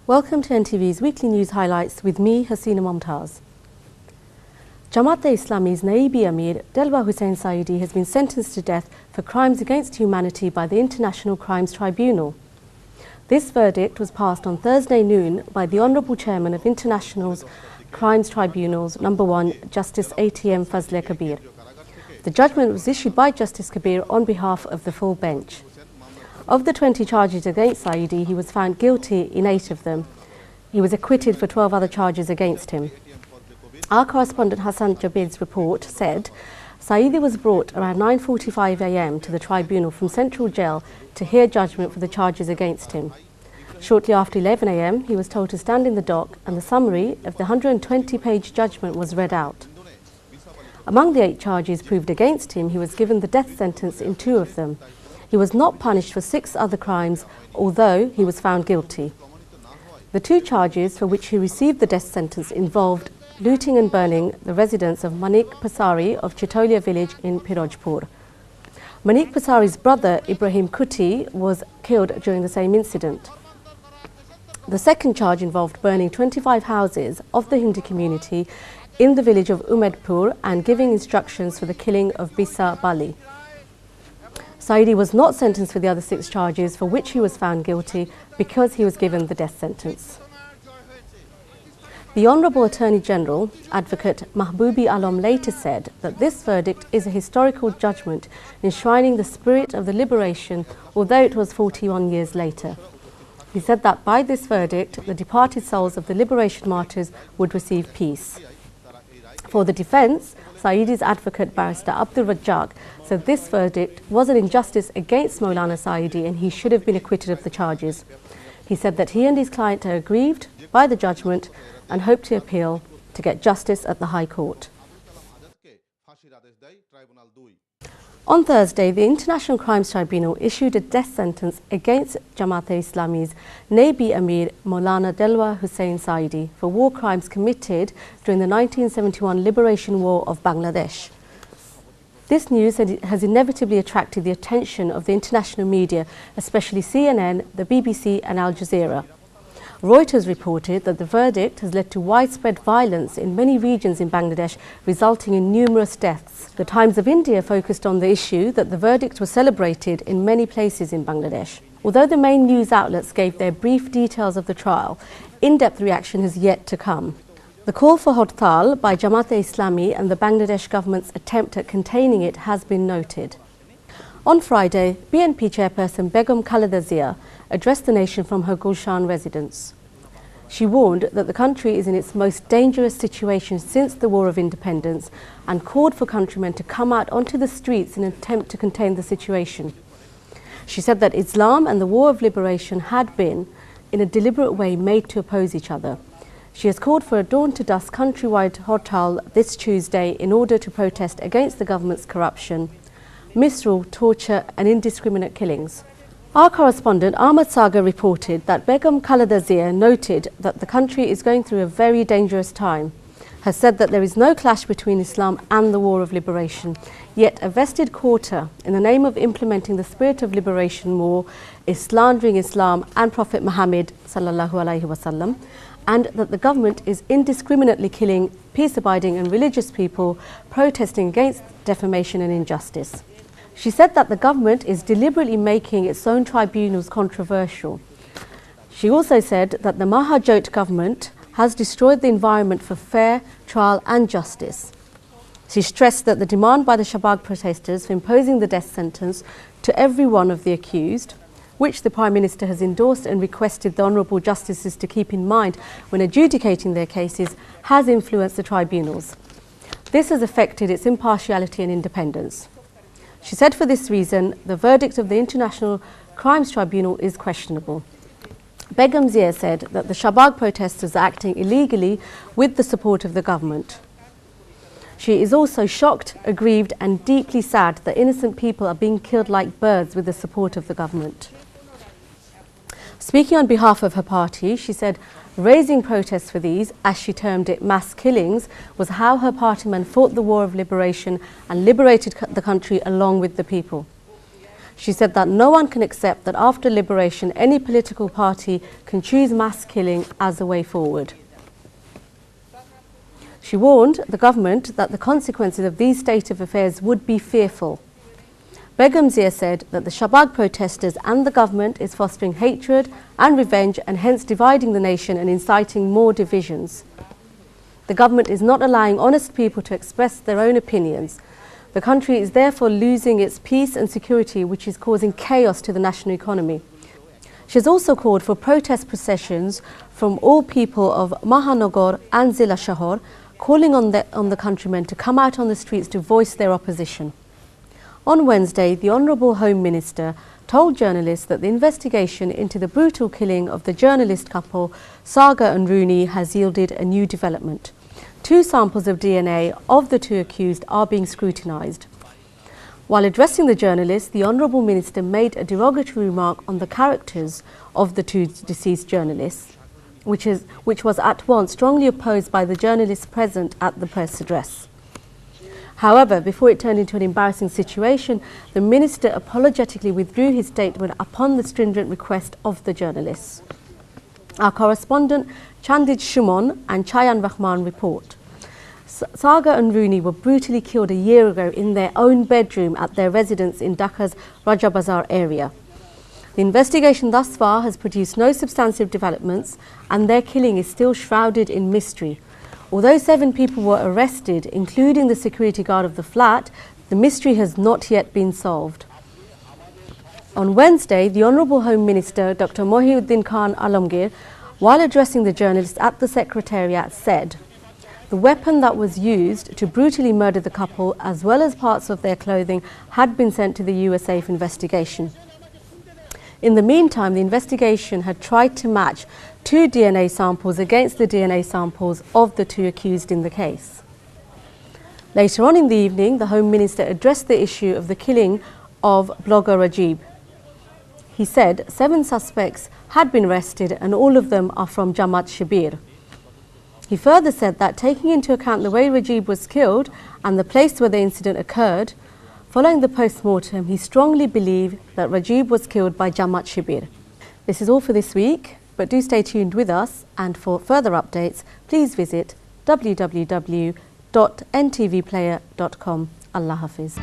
Welcome to NTV's weekly news highlights with me, Hasina Momtaz. Jamaat-e-Islami's Naibi Amir, Delwar Sayeedi, has been sentenced to death for crimes against humanity by the International Crimes Tribunal. This verdict was passed on Thursday noon by the Honourable Chairman of International Crimes Tribunals, No. 1, Justice ATM Fazle Kabir. The judgment was issued by Justice Kabir on behalf of the full bench. Of the 20 charges against Sayeedi, he was found guilty in 8 of them. He was acquitted for 12 other charges against him. Our correspondent Hassan Jabid's report said Sayeedi was brought around 9:45 a.m. to the tribunal from Central Jail to hear judgment for the charges against him. Shortly after 11 a.m, he was told to stand in the dock and the summary of the 120-page judgment was read out. Among the 8 charges proved against him, he was given the death sentence in 2 of them. He was not punished for 6 other crimes, although he was found guilty. The 2 charges for which he received the death sentence involved looting and burning the residence of Manik Pasari of Chitolia village in Pirojpur. Manik Pasari's brother Ibrahim Kuti was killed during the same incident. The second charge involved burning 25 houses of the Hindu community in the village of Umedpur and giving instructions for the killing of Bisa Bali. Sayeedi was not sentenced for the other 6 charges for which he was found guilty because he was given the death sentence. The Honourable Attorney General, Advocate Mahboobi Alam, later said that this verdict is a historical judgment enshrining the spirit of the liberation, although it was 41 years later. He said that by this verdict, the departed souls of the liberation martyrs would receive peace. For the defence, Sayeedi's advocate Barrister Abdul Razzaq said this verdict was an injustice against Maulana Sayeedi and he should have been acquitted of the charges. He said that he and his client are aggrieved by the judgment and hope to appeal to get justice at the High Court. On Thursday, the International Crimes Tribunal issued a death sentence against Jamaat-e-Islami's Naibi Amir Maulana Delwar Sayeedi for war crimes committed during the 1971 Liberation War of Bangladesh. This news has inevitably attracted the attention of the international media, especially CNN, the BBC and Al Jazeera. Reuters reported that the verdict has led to widespread violence in many regions in Bangladesh, resulting in numerous deaths. The Times of India focused on the issue that the verdict was celebrated in many places in Bangladesh. Although the main news outlets gave their brief details of the trial, in-depth reaction has yet to come. The call for Hartal by Jamaat-e-Islami and the Bangladesh government's attempt at containing it has been noted. On Friday, BNP chairperson Begum Khaleda addressed the nation from her Gulshan residence. She warned that the country is in its most dangerous situation since the War of Independence and called for countrymen to come out onto the streets in an attempt to contain the situation. She said that Islam and the War of Liberation had been, in a deliberate way, made to oppose each other. She has called for a dawn-to-dusk countrywide Hartal this Tuesday in order to protest against the government's corruption, misrule, torture and indiscriminate killings. Our correspondent Ahmad Sagar reported that Begum Khaleda noted that the country is going through a very dangerous time, has said that there is no clash between Islam and the War of Liberation, yet a vested quarter in the name of implementing the spirit of liberation war is slandering Islam and Prophet Muhammad sallallahu alaihi wasallam, and that the government is indiscriminately killing peace-abiding and religious people protesting against defamation and injustice. She said that the government is deliberately making its own tribunals controversial. She also said that the Mahajot government has destroyed the environment for fair trial and justice. She stressed that the demand by the Shabab protesters for imposing the death sentence to every one of the accused, which the Prime Minister has endorsed and requested the Honourable Justices to keep in mind when adjudicating their cases, has influenced the tribunals. This has affected its impartiality and independence. She said for this reason, the verdict of the International Crimes Tribunal is questionable. Begum said that the Shabab protesters are acting illegally with the support of the government. She is also shocked, aggrieved and deeply sad that innocent people are being killed like birds with the support of the government. Speaking on behalf of her party, she said raising protests for these, as she termed it, mass killings, was how her partymen fought the war of liberation and liberated the country along with the people. She said that no one can accept that after liberation, any political party can choose mass killing as a way forward. She warned the government that the consequences of these state of affairs would be fearful. Begum Zia said that the Shahbag protesters and the government is fostering hatred and revenge and hence dividing the nation and inciting more divisions. The government is not allowing honest people to express their own opinions. The country is therefore losing its peace and security, which is causing chaos to the national economy. She has also called for protest processions from all people of Mahanagar and Zila Shahar, calling on the countrymen to come out on the streets to voice their opposition. On Wednesday, the Honourable Home Minister told journalists that the investigation into the brutal killing of the journalist couple Saga and Rooney has yielded a new development. 2 samples of DNA of the 2 accused are being scrutinised. While addressing the journalists, the Honourable Minister made a derogatory remark on the characters of the 2 deceased journalists, which was at once strongly opposed by the journalists present at the press address. However, before it turned into an embarrassing situation, the Minister apologetically withdrew his statement upon the stringent request of the journalists. Our correspondent Chandid Shumon and Chayan Rahman report. Saga and Rooney were brutally killed a year ago in their own bedroom at their residence in Dhaka's Raja Bazar area. The investigation thus far has produced no substantive developments and their killing is still shrouded in mystery. Although 7 people were arrested, including the security guard of the flat, the mystery has not yet been solved. On Wednesday, the Honourable Home Minister, Dr. Mohiuddin Khan Alamgir, while addressing the journalists at the Secretariat, said, "The weapon that was used to brutally murder the couple, as well as parts of their clothing, had been sent to the USA for investigation." In the meantime, the investigation had tried to match 2 DNA samples against the DNA samples of the 2 accused in the case. Later on in the evening, the Home Minister addressed the issue of the killing of blogger Rajib. He said 7 suspects had been arrested and all of them are from Jamaat Shibir. He further said that taking into account the way Rajib was killed and the place where the incident occurred, following the post-mortem, he strongly believed that Rajib was killed by Jamaat Shibir. This is all for this week, but do stay tuned with us, and for further updates, please visit www.ntvplayer.com. Allah Hafiz.